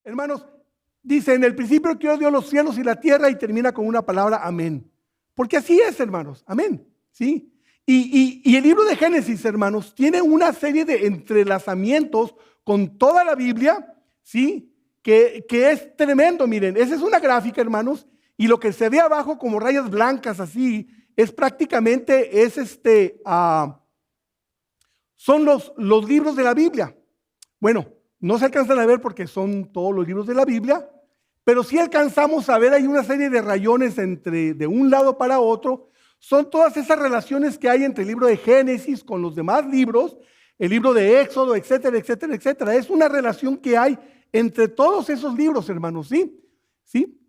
Hermanos, dice, en el principio creó Dios los cielos y la tierra y termina con una palabra amén. Porque así es, hermanos, amén. ¿Sí? Y el libro de Génesis, hermanos, tiene una serie de entrelazamientos con toda la Biblia, ¿sí? Que es tremendo, miren, esa es una gráfica, hermanos, y lo que se ve abajo como rayas blancas así, es prácticamente, son los libros de la Biblia. Bueno, no se alcanzan a ver porque son todos los libros de la Biblia, pero sí alcanzamos a ver, hay una serie de rayones de un lado para otro. Son todas esas relaciones que hay entre el libro de Génesis con los demás libros, el libro de Éxodo, etcétera, etcétera, etcétera. Es una relación que hay entre todos esos libros, hermanos, ¿sí? ¿Sí?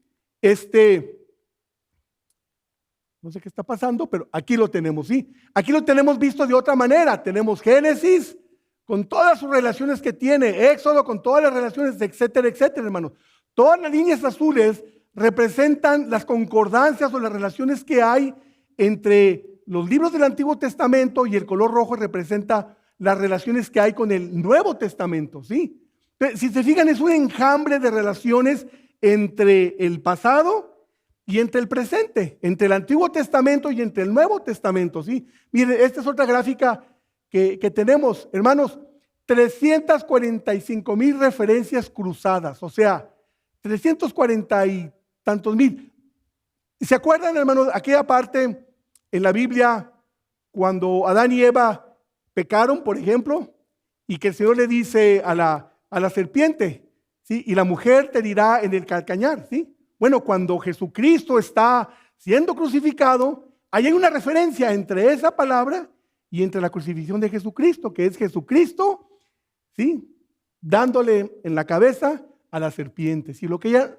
No sé qué está pasando, pero aquí lo tenemos, ¿sí? Aquí lo tenemos visto de otra manera. Tenemos Génesis con todas sus relaciones que tiene, Éxodo con todas las relaciones, etcétera, etcétera, hermanos. Todas las líneas azules representan las concordancias o las relaciones que hay entre los libros del Antiguo Testamento y el color rojo representa las relaciones que hay con el Nuevo Testamento, ¿sí? Si se fijan, es un enjambre de relaciones entre el pasado y entre el presente, entre el Antiguo Testamento y entre el Nuevo Testamento, ¿sí? Miren, esta es otra gráfica que tenemos, hermanos, 345,000 referencias cruzadas, o sea, 340 y tantos mil. ¿Se acuerdan, hermanos, aquella parte en la Biblia cuando Adán y Eva pecaron, por ejemplo, y que el Señor le dice a la serpiente, ¿sí? Y la mujer te dirá en el calcañar, ¿sí? Bueno, cuando Jesucristo está siendo crucificado, ahí hay una referencia entre esa palabra y entre la crucifixión de Jesucristo, que es Jesucristo, ¿sí? Dándole en la cabeza a la serpiente, ¿sí? Lo que ella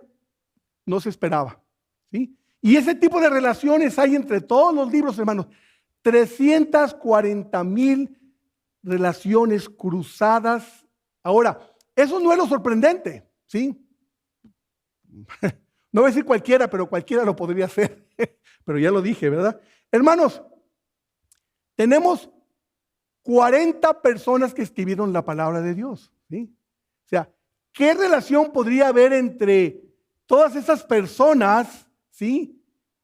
no se esperaba, ¿sí? Y ese tipo de relaciones hay entre todos los libros, hermanos. 340,000 relaciones cruzadas. Ahora, eso no es lo sorprendente, ¿sí? No voy a decir cualquiera, pero cualquiera lo podría hacer. Pero ya lo dije, ¿verdad? Hermanos, tenemos 40 personas que escribieron la palabra de Dios, ¿sí? O sea, ¿qué relación podría haber entre todas esas personas, ¿sí?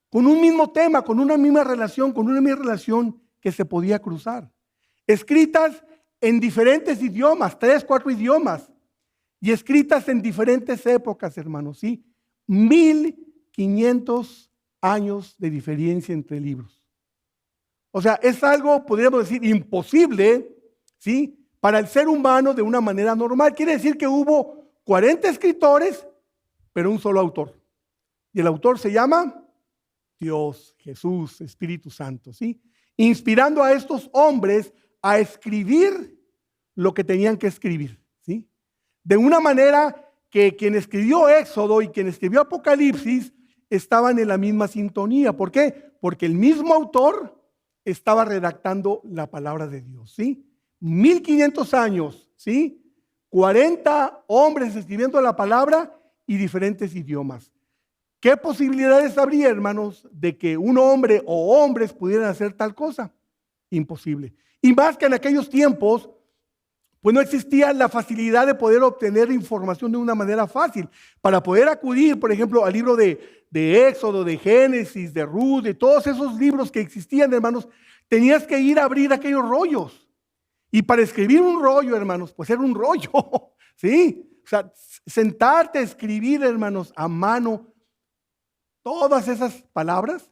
Con un mismo tema, con una misma relación que se podía cruzar. Escritas en diferentes idiomas, 3, 4 idiomas, y escritas en diferentes épocas, hermanos, ¿sí? 1500 años de diferencia entre libros. O sea, es algo, podríamos decir, imposible, ¿sí? Para el ser humano de una manera normal. Quiere decir que hubo 40 escritores, pero un solo autor. Y el autor se llama Dios, Jesús, Espíritu Santo, ¿sí? Inspirando a estos hombres a escribir lo que tenían que escribir, ¿sí? De una manera que quien escribió Éxodo y quien escribió Apocalipsis estaban en la misma sintonía. ¿Por qué? Porque el mismo autor estaba redactando la palabra de Dios, ¿sí? 1500 años, ¿sí? 40 hombres escribiendo la palabra y diferentes idiomas. ¿Qué posibilidades habría, hermanos, de que un hombre o hombres pudieran hacer tal cosa? Imposible. Y más que en aquellos tiempos, pues no existía la facilidad de poder obtener información de una manera fácil. Para poder acudir, por ejemplo, al libro de Éxodo, de Génesis, de Ruth, de todos esos libros que existían, hermanos, tenías que ir a abrir aquellos rollos. Y para escribir un rollo, hermanos, pues era un rollo, ¿sí? O sea, sentarte a escribir, hermanos, a mano, todas esas palabras.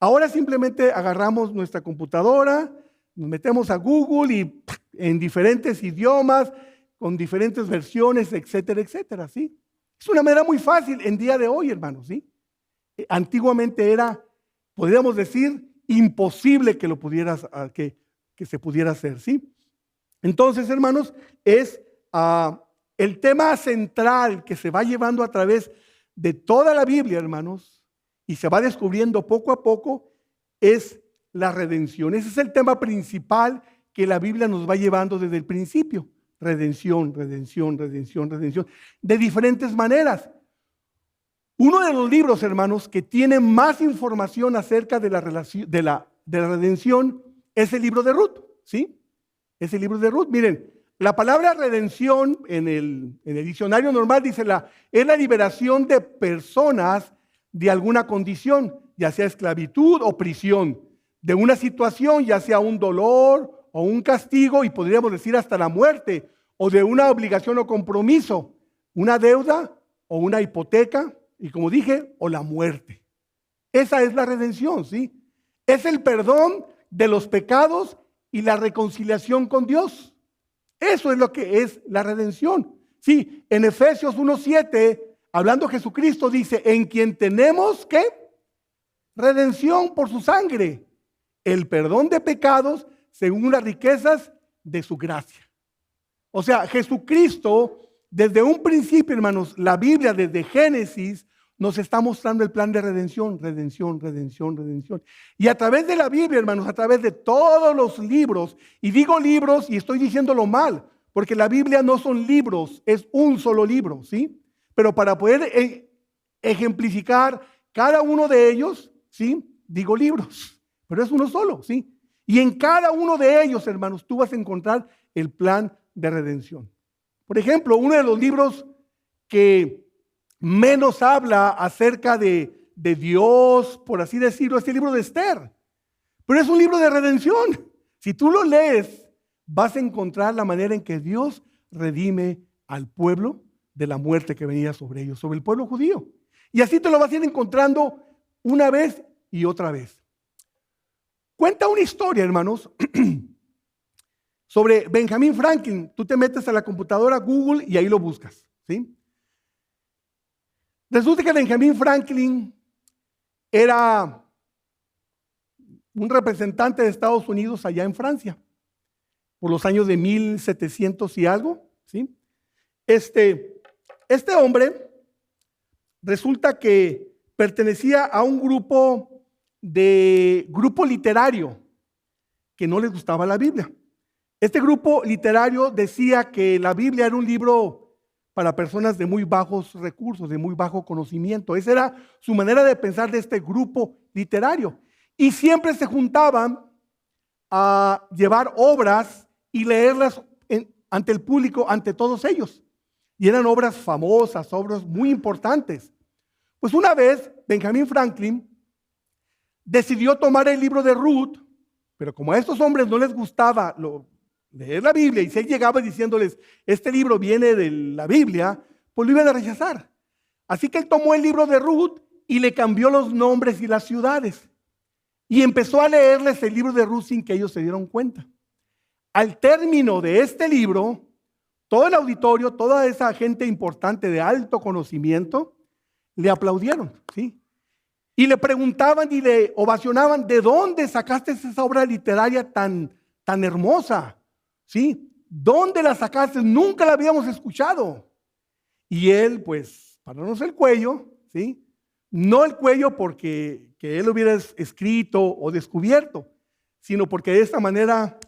Ahora simplemente agarramos nuestra computadora, nos metemos a Google y en diferentes idiomas, con diferentes versiones, etcétera, etcétera, ¿sí? Es una manera muy fácil en día de hoy, hermanos, ¿sí? Antiguamente era, podríamos decir, imposible que lo pudieras, que se pudiera hacer, ¿sí? Entonces, hermanos, es el tema central que se va llevando a través de toda la Biblia, hermanos, y se va descubriendo poco a poco, es la redención. Ese es el tema principal que la Biblia nos va llevando desde el principio. Redención, redención, redención, redención, de diferentes maneras. Uno de los libros, hermanos, que tiene más información acerca de la relación, de la redención es el libro de Ruth, ¿sí? Es el libro de Ruth. Miren, la palabra redención en el diccionario normal dice es la liberación de personas de alguna condición, ya sea esclavitud o prisión, de una situación, ya sea un dolor o un castigo, y podríamos decir hasta la muerte, o de una obligación o compromiso, una deuda o una hipoteca, y como dije, o la muerte. Esa es la redención, ¿sí? Es el perdón de los pecados y la reconciliación con Dios. Eso es lo que es la redención. Sí, en Efesios 1:7, hablando Jesucristo, dice, en quien tenemos, ¿qué? Redención por su sangre, el perdón de pecados según las riquezas de su gracia. O sea, Jesucristo, desde un principio, hermanos, la Biblia desde Génesis nos está mostrando el plan de redención, redención, redención, redención. Y a través de la Biblia, hermanos, a través de todos los libros, y digo libros y estoy diciéndolo mal, porque la Biblia no son libros, es un solo libro, ¿sí? Pero para poder ejemplificar cada uno de ellos, ¿sí? Digo libros, pero es uno solo, ¿sí? Y en cada uno de ellos, hermanos, tú vas a encontrar el plan de redención. Por ejemplo, uno de los libros que menos habla acerca de Dios, por así decirlo, es el libro de Esther. Pero es un libro de redención. Si tú lo lees, vas a encontrar la manera en que Dios redime al pueblo de la muerte que venía sobre ellos, sobre el pueblo judío. Y así te lo vas a ir encontrando una vez y otra vez. Cuenta una historia, hermanos, sobre Benjamin Franklin. Tú te metes a la computadora Google y ahí lo buscas, ¿sí? Resulta que Benjamin Franklin era un representante de Estados Unidos allá en Francia, por los años de 1700 y algo, ¿sí? Este hombre resulta que pertenecía a un grupo literario que no les gustaba la Biblia. Este grupo literario decía que la Biblia era un libro para personas de muy bajos recursos, de muy bajo conocimiento. Esa era su manera de pensar de este grupo literario. Y siempre se juntaban a llevar obras y leerlas ante el público, ante todos ellos. Y eran obras famosas, obras muy importantes. Pues una vez, Benjamin Franklin decidió tomar el libro de Ruth, pero como a estos hombres no les gustaba leer la Biblia, y si él llegaba diciéndoles, este libro viene de la Biblia, pues lo iban a rechazar. Así que él tomó el libro de Ruth y le cambió los nombres y las ciudades. Y empezó a leerles el libro de Ruth sin que ellos se dieran cuenta. Al término de este libro, todo el auditorio, toda esa gente importante de alto conocimiento, le aplaudieron, ¿sí? Y le preguntaban y le ovacionaban, ¿de dónde sacaste esa obra literaria tan hermosa? ¿Sí? ¿Dónde la sacaste? Nunca la habíamos escuchado. Y él, pues, parándose el cuello, ¿sí? No el cuello porque que él hubiera escrito o descubierto, sino porque de esta manera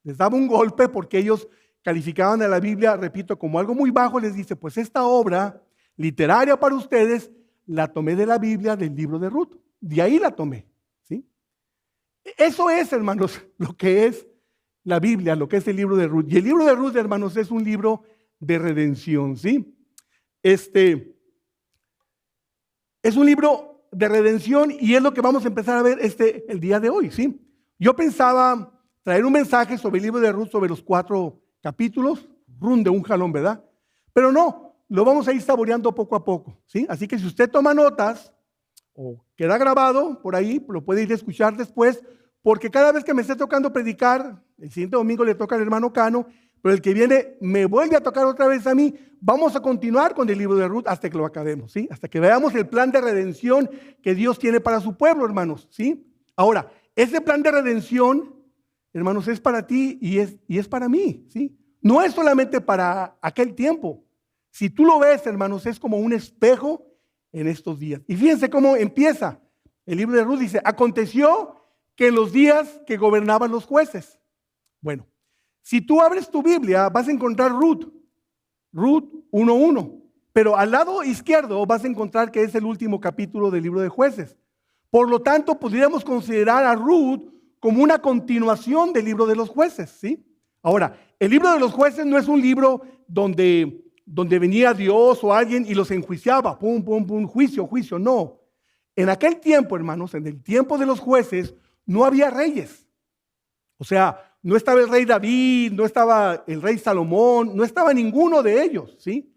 les daba un golpe, porque ellos calificaban a la Biblia, repito, como algo muy bajo. Les dice, pues esta obra literaria para ustedes la tomé de la Biblia, del libro de Ruth. De ahí la tomé, ¿sí? Eso es, hermanos, lo que es la Biblia, lo que es el libro de Ruth. Y el libro de Ruth, hermanos, es un libro de redención, ¿sí? Es un libro de redención y es lo que vamos a empezar a ver el día de hoy, ¿sí? Yo pensaba traer un mensaje sobre el libro de Ruth, sobre los 4 capítulos, de un jalón, ¿verdad? Pero no, lo vamos a ir saboreando poco a poco, ¿sí? Así que si usted toma notas o queda grabado por ahí, lo puede ir a escuchar después, porque cada vez que me esté tocando predicar, el siguiente domingo le toca al hermano Cano, pero el que viene me vuelve a tocar otra vez a mí. Vamos a continuar con el libro de Ruth hasta que lo acabemos, ¿sí? Hasta que veamos el plan de redención que Dios tiene para su pueblo, hermanos, ¿sí? Ahora, ese plan de redención, hermanos, es para ti y es para mí, ¿sí? No es solamente para aquel tiempo. Si tú lo ves, hermanos, es como un espejo en estos días. Y fíjense cómo empieza el libro de Ruth. Dice, aconteció que en los días que gobernaban los jueces. Bueno, si tú abres tu Biblia, vas a encontrar Ruth 1:1, pero al lado izquierdo vas a encontrar que es el último capítulo del libro de Jueces. Por lo tanto, podríamos considerar a Ruth como una continuación del libro de los Jueces, ¿sí? Ahora, el libro de los jueces no es un libro donde venía Dios o alguien y los enjuiciaba, pum, pum, pum, juicio, juicio, no. En aquel tiempo, hermanos, en el tiempo de los jueces, no había reyes. O sea, no estaba el rey David, no estaba el rey Salomón, no estaba ninguno de ellos, ¿sí?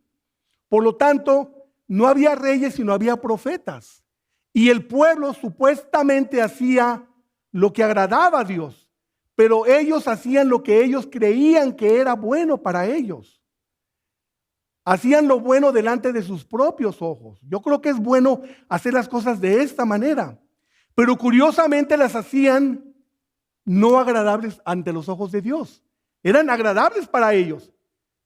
Por lo tanto, no había reyes, sino había profetas. Y el pueblo supuestamente hacía lo que agradaba a Dios, pero ellos hacían lo que ellos creían que era bueno para ellos. Hacían lo bueno delante de sus propios ojos. Yo creo que es bueno hacer las cosas de esta manera, pero curiosamente las hacían no agradables ante los ojos de Dios. Eran agradables para ellos,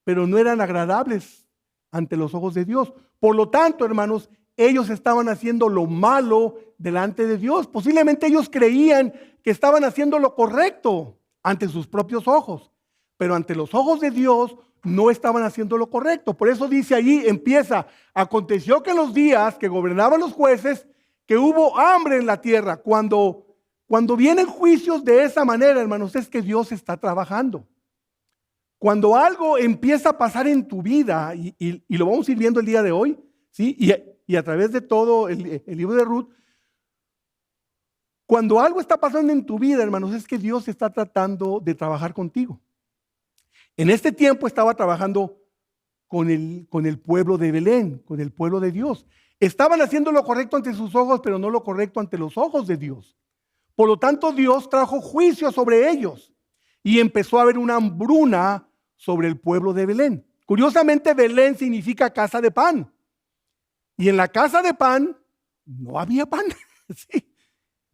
pero no eran agradables ante los ojos de Dios. Por lo tanto, hermanos, ellos estaban haciendo lo malo delante de Dios. Posiblemente ellos creían que estaban haciendo lo correcto ante sus propios ojos, pero ante los ojos de Dios no estaban haciendo lo correcto. Por eso dice allí, empieza, aconteció que en los días que gobernaban los jueces, que hubo hambre en la tierra. Cuando vienen juicios de esa manera, hermanos, es que Dios está trabajando. Cuando algo empieza a pasar en tu vida, y lo vamos a ir viendo el día de hoy, ¿sí? Y a través de todo el libro de Ruth, cuando algo está pasando en tu vida, hermanos, es que Dios está tratando de trabajar contigo. En este tiempo estaba trabajando con el pueblo de Belén, con el pueblo de Dios. Estaban haciendo lo correcto ante sus ojos, pero no lo correcto ante los ojos de Dios. Por lo tanto, Dios trajo juicio sobre ellos y empezó a haber una hambruna sobre el pueblo de Belén. Curiosamente, Belén significa casa de pan. Y en la casa de pan no había pan. ¿Sí?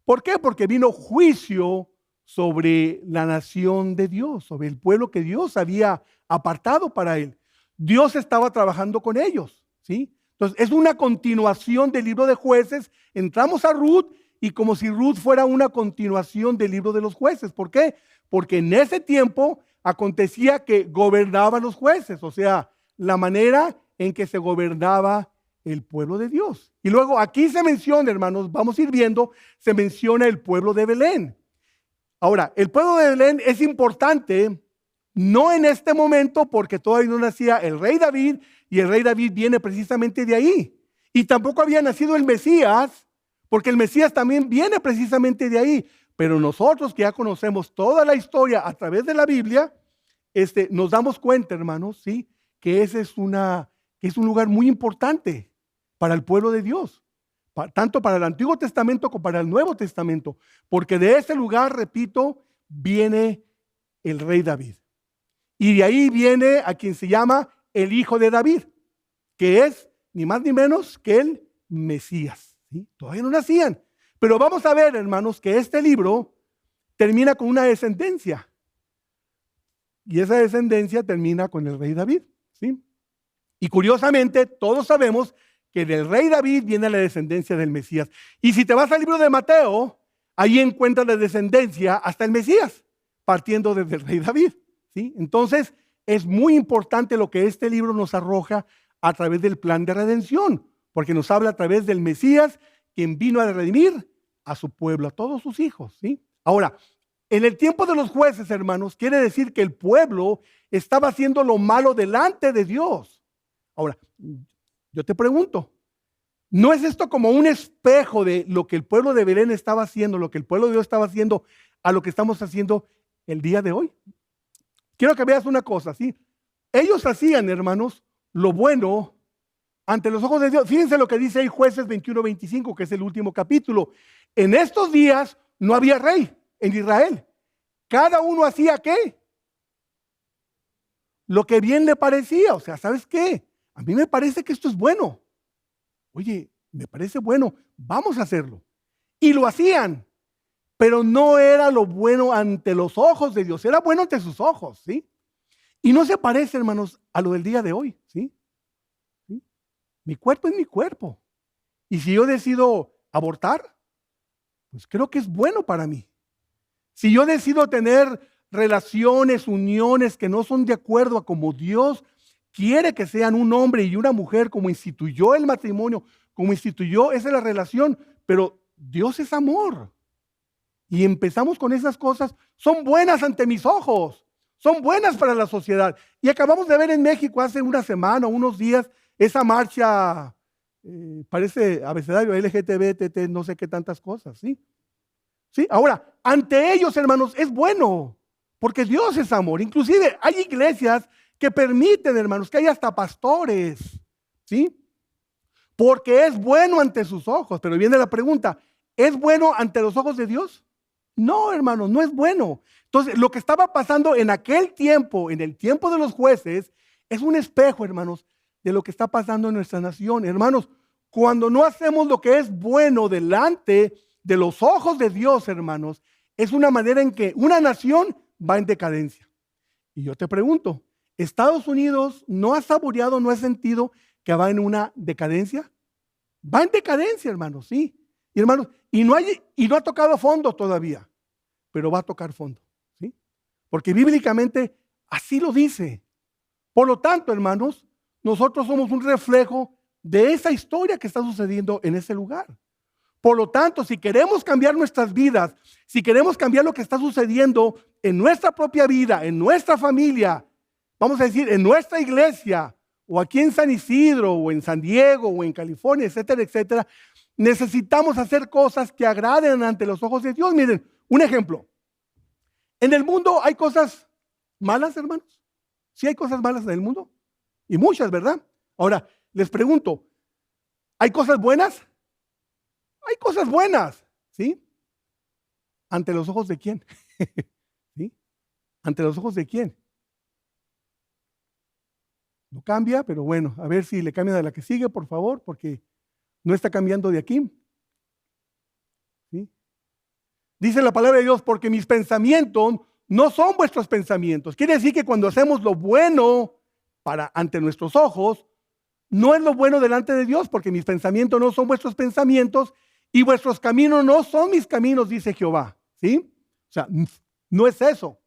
¿Por qué? Porque vino juicio sobre la nación de Dios, sobre el pueblo que Dios había apartado para él. Dios estaba trabajando con ellos, ¿sí? Entonces, es una continuación del libro de jueces. Entramos a Ruth y como si Ruth fuera una continuación del libro de los jueces. ¿Por qué? Porque en ese tiempo acontecía que gobernaban los jueces, o sea, la manera en que se gobernaba el pueblo de Dios. Y luego aquí se menciona, hermanos, vamos a ir viendo, se menciona el pueblo de Belén. Ahora, el pueblo de Belén es importante, no en este momento porque todavía no nacía el rey David, y el rey David viene precisamente de ahí. Y tampoco había nacido el Mesías, porque el Mesías también viene precisamente de ahí. Pero nosotros que ya conocemos toda la historia a través de la Biblia, nos damos cuenta, hermanos, ¿sí? Que ese es un lugar muy importante para el pueblo de Dios. Tanto para el Antiguo Testamento como para el Nuevo Testamento, porque de ese lugar, repito, viene el rey David. Y de ahí viene a quien se llama el hijo de David, que es ni más ni menos que el Mesías, ¿sí? Todavía no nacían. Pero vamos a ver, hermanos, que este libro termina con una descendencia. Y esa descendencia termina con el rey David, ¿sí? Y curiosamente, todos sabemos que del rey David viene la descendencia del Mesías. Y si te vas al libro de Mateo, ahí encuentras la descendencia hasta el Mesías, partiendo desde el rey David, ¿sí? Entonces, es muy importante lo que este libro nos arroja a través del plan de redención, porque nos habla a través del Mesías, quien vino a redimir a su pueblo, a todos sus hijos, ¿sí? Ahora, en el tiempo de los jueces, hermanos, quiere decir que el pueblo estaba haciendo lo malo delante de Dios. Ahora, yo te pregunto, ¿no es esto como un espejo de lo que el pueblo de Belén estaba haciendo, lo que el pueblo de Dios estaba haciendo, a lo que estamos haciendo el día de hoy? Quiero que veas una cosa, ¿sí? Ellos hacían, hermanos, lo bueno ante los ojos de Dios. Fíjense lo que dice ahí Jueces 21-25, que es el último capítulo. En estos días no había rey en Israel. Cada uno hacía ¿qué? Lo que bien le parecía. O sea, ¿sabes qué? A mí me parece que esto es bueno. Oye, me parece bueno, vamos a hacerlo. Y lo hacían, pero no era lo bueno ante los ojos de Dios, era bueno ante sus ojos, ¿sí? Y no se parece, hermanos, a lo del día de hoy, ¿sí? ¿Sí? Mi cuerpo es mi cuerpo. Y si yo decido abortar, pues creo que es bueno para mí. Si yo decido tener relaciones, uniones que no son de acuerdo a como Dios quiere que sean un hombre y una mujer, como instituyó el matrimonio, como instituyó, esa es la relación, pero Dios es amor. Y empezamos con esas cosas, son buenas ante mis ojos, son buenas para la sociedad. Y acabamos de ver en México hace una semana, unos días, esa marcha, parece abecedario, LGTB, no sé qué tantas cosas, ¿sí? ¿Sí? Ahora, ante ellos, hermanos, es bueno, porque Dios es amor. Inclusive hay iglesias que permiten, hermanos, que haya hasta pastores, ¿sí? Porque es bueno ante sus ojos. Pero viene la pregunta, ¿es bueno ante los ojos de Dios? No, hermanos, no es bueno. Entonces, lo que estaba pasando en aquel tiempo, en el tiempo de los jueces, es un espejo, hermanos, de lo que está pasando en nuestra nación. Hermanos, cuando no hacemos lo que es bueno delante de los ojos de Dios, hermanos, es una manera en que una nación va en decadencia. Y yo te pregunto, ¿Estados Unidos no ha saboreado, no ha sentido que va en una decadencia? Va en decadencia, hermanos, sí. Y hermanos, y no ha tocado fondo todavía, pero va a tocar fondo, ¿sí? Porque bíblicamente así lo dice. Por lo tanto, hermanos, nosotros somos un reflejo de esa historia que está sucediendo en ese lugar. Por lo tanto, si queremos cambiar nuestras vidas, si queremos cambiar lo que está sucediendo en nuestra propia vida, en nuestra familia, vamos a decir, en nuestra iglesia, o aquí en San Isidro, o en San Diego, o en California, etcétera, etcétera, necesitamos hacer cosas que agraden ante los ojos de Dios. Miren, un ejemplo. En el mundo hay cosas malas, hermanos. Sí hay cosas malas en el mundo. Y muchas, ¿verdad? Ahora, les pregunto, ¿hay cosas buenas? Hay cosas buenas, ¿sí? ¿Ante los ojos de quién? ¿Sí? ¿Ante los ojos de quién? No cambia, pero bueno, a ver si le cambian a la que sigue, por favor, porque no está cambiando de aquí. ¿Sí? Dice la palabra de Dios, porque mis pensamientos no son vuestros pensamientos. Quiere decir que cuando hacemos lo bueno ante nuestros ojos, no es lo bueno delante de Dios, porque mis pensamientos no son vuestros pensamientos y vuestros caminos no son mis caminos, dice Jehová. ¿Sí? O sea, no es eso.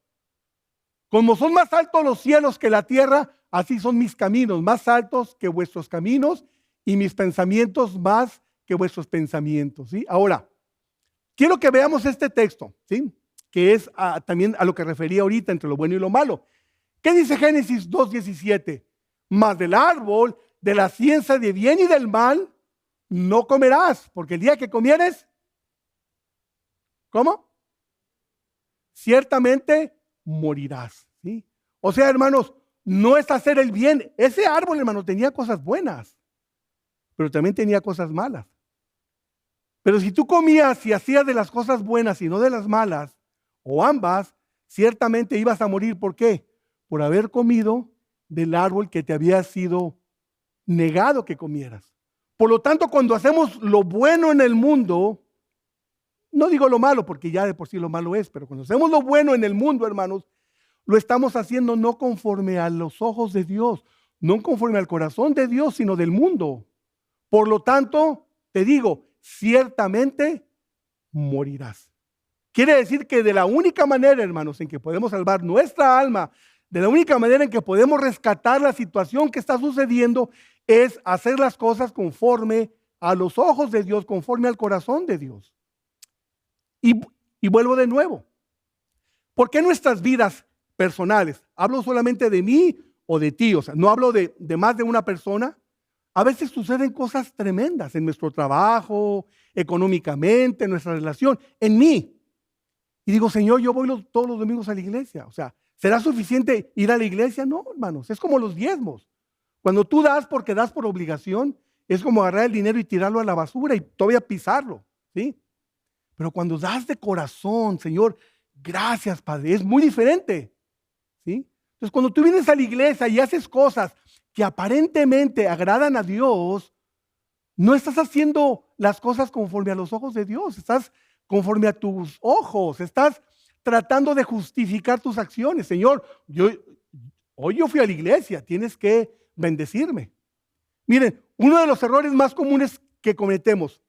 Como son más altos los cielos que la tierra, así son mis caminos, más altos que vuestros caminos y mis pensamientos más que vuestros pensamientos. ¿Sí? Ahora, quiero que veamos este texto, ¿sí? Que es también a lo que refería ahorita entre lo bueno y lo malo. ¿Qué dice Génesis 2:17? Mas del árbol de la ciencia de bien y del mal no comerás, porque el día que comieres, ¿cómo? Ciertamente morirás, ¿sí? O sea, hermanos, no es hacer el bien. Ese árbol, hermano, tenía cosas buenas, pero también tenía cosas malas. Pero si tú comías y hacías de las cosas buenas y no de las malas, o ambas, ciertamente ibas a morir. ¿Por qué? Por haber comido del árbol que te había sido negado que comieras. Por lo tanto, cuando hacemos lo bueno en el mundo, no digo lo malo porque ya de por sí lo malo es, pero cuando hacemos lo bueno en el mundo, hermanos, lo estamos haciendo no conforme a los ojos de Dios, no conforme al corazón de Dios, sino del mundo. Por lo tanto, te digo, ciertamente morirás. Quiere decir que de la única manera, hermanos, en que podemos salvar nuestra alma, de la única manera en que podemos rescatar la situación que está sucediendo, es hacer las cosas conforme a los ojos de Dios, conforme al corazón de Dios. Y vuelvo de nuevo. ¿Por qué nuestras vidas personales, hablo solamente de mí o de ti, o sea, no hablo de más de una persona? A veces suceden cosas tremendas en nuestro trabajo, económicamente, en nuestra relación, en mí. Y digo, Señor, yo voy todos los domingos a la iglesia. O sea, ¿será suficiente ir a la iglesia? No, hermanos, es como los diezmos. Cuando tú das porque das por obligación, es como agarrar el dinero y tirarlo a la basura y todavía pisarlo, ¿sí? Pero cuando das de corazón, Señor, gracias, Padre, es muy diferente, ¿sí? Entonces, cuando tú vienes a la iglesia y haces cosas que aparentemente agradan a Dios, no estás haciendo las cosas conforme a los ojos de Dios, estás conforme a tus ojos, estás tratando de justificar tus acciones. Señor, hoy yo fui a la iglesia, tienes que bendecirme. Miren, uno de los errores más comunes que cometemos,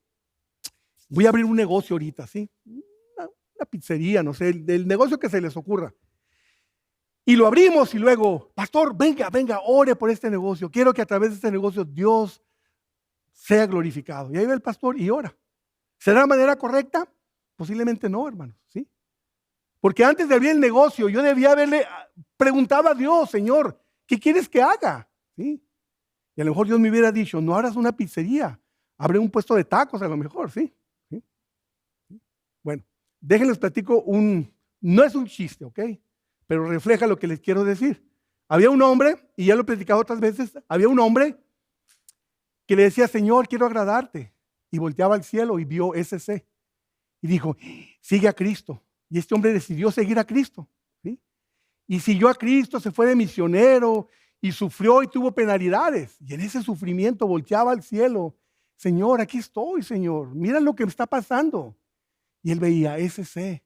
voy a abrir un negocio ahorita, ¿sí? Una pizzería, no sé, el negocio que se les ocurra. Y lo abrimos y luego, pastor, venga, ore por este negocio. Quiero que a través de este negocio Dios sea glorificado. Y ahí va el pastor y ora. ¿Será la manera correcta? Posiblemente no, hermanos, ¿sí? Porque antes de abrir el negocio, yo debía haberle preguntado a Dios, Señor, ¿qué quieres que haga? ¿Sí? Y a lo mejor Dios me hubiera dicho, no abras una pizzería, abre un puesto de tacos a lo mejor, ¿sí? ¿Sí? Bueno, déjenles platico no es un chiste, ¿ok? Pero refleja lo que les quiero decir. Había un hombre, y ya lo he platicado otras veces, había un hombre que le decía, Señor, quiero agradarte. Y volteaba al cielo y vio SC. Y dijo, sigue a Cristo. Y este hombre decidió seguir a Cristo. ¿Sí? Y siguió a Cristo, se fue de misionero y sufrió y tuvo penalidades. Y en ese sufrimiento volteaba al cielo. Señor, aquí estoy, Señor. Mira lo que me está pasando. Y él veía, SC,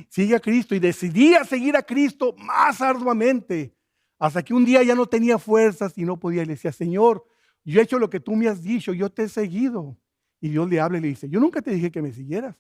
sigue a Cristo. Y decidía seguir a Cristo más arduamente. Hasta que un día ya no tenía fuerzas y no podía. Y le decía, Señor, yo he hecho lo que tú me has dicho, yo te he seguido. Y Dios le habla y le dice, yo nunca te dije que me siguieras.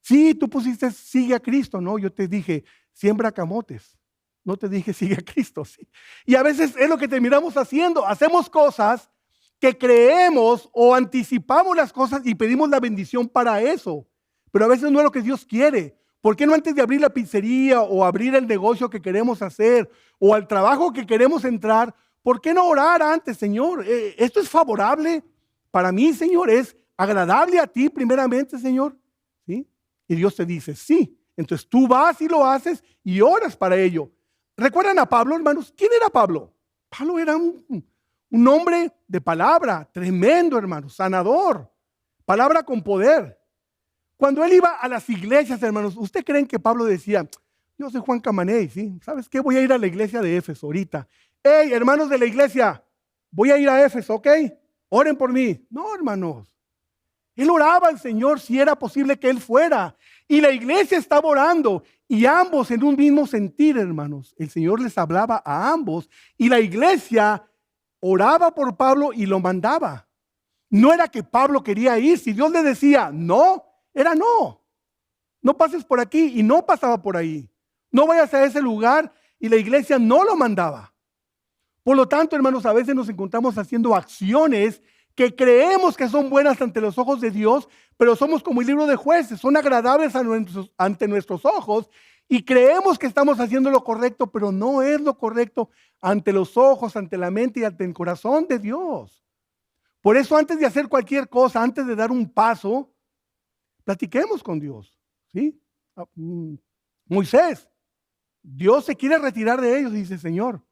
Sí, tú pusiste sigue a Cristo, ¿no? Yo te dije, siembra camotes. No te dije sigue a Cristo, ¿sí? Y a veces es lo que terminamos haciendo. Hacemos cosas que creemos o anticipamos las cosas y pedimos la bendición para eso. Pero a veces no es lo que Dios quiere. ¿Por qué no antes de abrir la pizzería o abrir el negocio que queremos hacer o al trabajo que queremos entrar, por qué no orar antes, Señor? Esto es favorable para mí, Señor, es agradable a ti primeramente, Señor. ¿Sí? Y Dios te dice, sí. Entonces tú vas y lo haces y oras para ello. ¿Recuerdan a Pablo, hermanos? ¿Quién era Pablo? Pablo era un hombre de palabra, tremendo, hermanos, sanador, palabra con poder. Cuando él iba a las iglesias, hermanos, ¿usted creen que Pablo decía, yo soy Juan Camaney, ¿sí? ¿Sabes qué? Voy a ir a la iglesia de Éfeso ahorita. Hey, hermanos de la iglesia, voy a ir a Éfeso, ¿ok? Oren por mí. No, hermanos. Él oraba al Señor si era posible que él fuera. Y la iglesia estaba orando. Y ambos en un mismo sentir, hermanos. El Señor les hablaba a ambos. Y la iglesia oraba por Pablo y lo mandaba. No era que Pablo quería ir. Si Dios le decía no, era no. No pases por aquí y no pasaba por ahí. No vayas a ese lugar y la iglesia no lo mandaba. Por lo tanto, hermanos, a veces nos encontramos haciendo acciones que creemos que son buenas ante los ojos de Dios, pero somos como el libro de Jueces, son agradables ante nuestros ojos y creemos que estamos haciendo lo correcto, pero no es lo correcto ante los ojos, ante la mente y ante el corazón de Dios. Por eso, antes de hacer cualquier cosa, antes de dar un paso, platiquemos con Dios. ¿Sí? Moisés, Dios se quiere retirar de ellos y dice, Señor,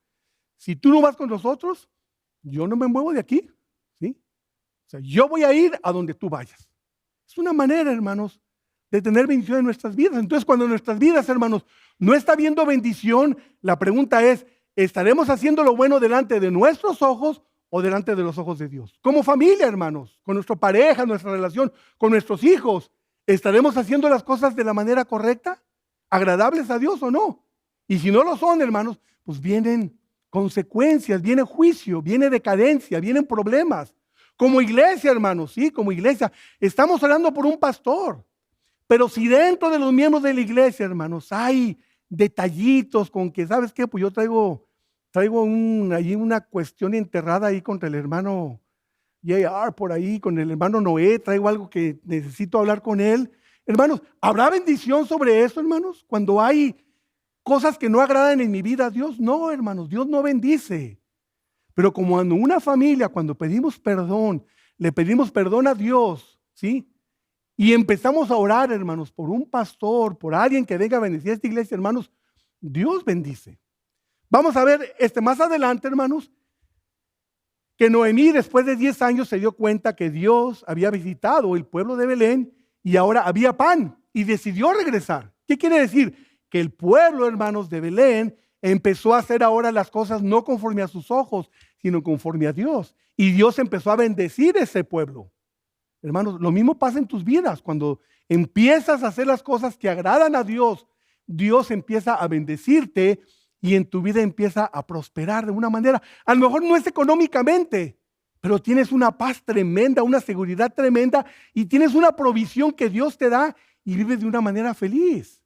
si tú no vas con nosotros, yo no me muevo de aquí. ¿Sí? O sea, yo voy a ir a donde tú vayas. Es una manera, hermanos, de tener bendición en nuestras vidas. Entonces, cuando en nuestras vidas, hermanos, no está habiendo bendición, la pregunta es, ¿estaremos haciendo lo bueno delante de nuestros ojos o delante de los ojos de Dios? Como familia, hermanos, con nuestra pareja, nuestra relación, con nuestros hijos, ¿estaremos haciendo las cosas de la manera correcta? ¿Agradables a Dios o no? Y si no lo son, hermanos, pues vienen consecuencias, viene juicio, viene decadencia, vienen problemas. Como iglesia, hermanos, sí, como iglesia, estamos orando por un pastor, pero si dentro de los miembros de la iglesia, hermanos, hay detallitos con que, ¿sabes qué? Pues yo traigo allí una cuestión enterrada ahí contra el hermano J.R. por ahí, con el hermano Noé, traigo algo que necesito hablar con él. Hermanos, ¿habrá bendición sobre eso, hermanos? Cuando hay cosas que no agradan en mi vida a Dios, no, hermanos, Dios no bendice. Pero como en una familia, cuando pedimos perdón, le pedimos perdón a Dios, ¿sí? Y empezamos a orar, hermanos, por un pastor, por alguien que venga a bendecir a esta iglesia, hermanos, Dios bendice. Vamos a ver más adelante, hermanos, que Noemí después de 10 años se dio cuenta que Dios había visitado el pueblo de Belén y ahora había pan y decidió regresar. ¿Qué quiere decir? Que el pueblo, hermanos, de Belén empezó a hacer ahora las cosas no conforme a sus ojos, sino conforme a Dios. Y Dios empezó a bendecir ese pueblo. Hermanos, lo mismo pasa en tus vidas. Cuando empiezas a hacer las cosas que agradan a Dios, Dios empieza a bendecirte y en tu vida empieza a prosperar de una manera. A lo mejor no es económicamente, pero tienes una paz tremenda, una seguridad tremenda y tienes una provisión que Dios te da y vives de una manera feliz.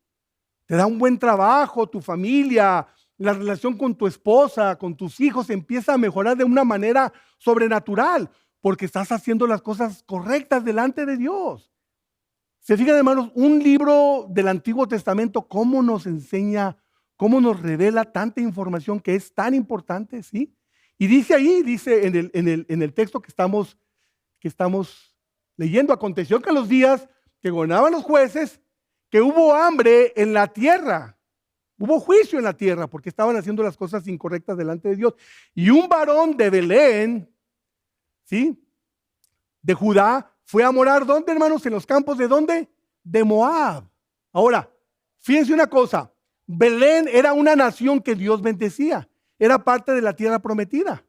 Te da un buen trabajo, tu familia, la relación con tu esposa, con tus hijos empieza a mejorar de una manera sobrenatural porque estás haciendo las cosas correctas delante de Dios. Se fijan, hermanos, un libro del Antiguo Testamento, cómo nos enseña, cómo nos revela tanta información que es tan importante, ¿sí? Y dice ahí, dice en el texto que estamos leyendo, aconteció que los días que gobernaban los jueces, que hubo hambre en la tierra, hubo juicio en la tierra, porque estaban haciendo las cosas incorrectas delante de Dios. Y un varón de Belén, ¿sí?, de Judá, fue a morar, ¿dónde, hermanos? En los campos ¿de dónde? De Moab. Ahora, fíjense una cosa, Belén era una nación que Dios bendecía, era parte de la tierra prometida.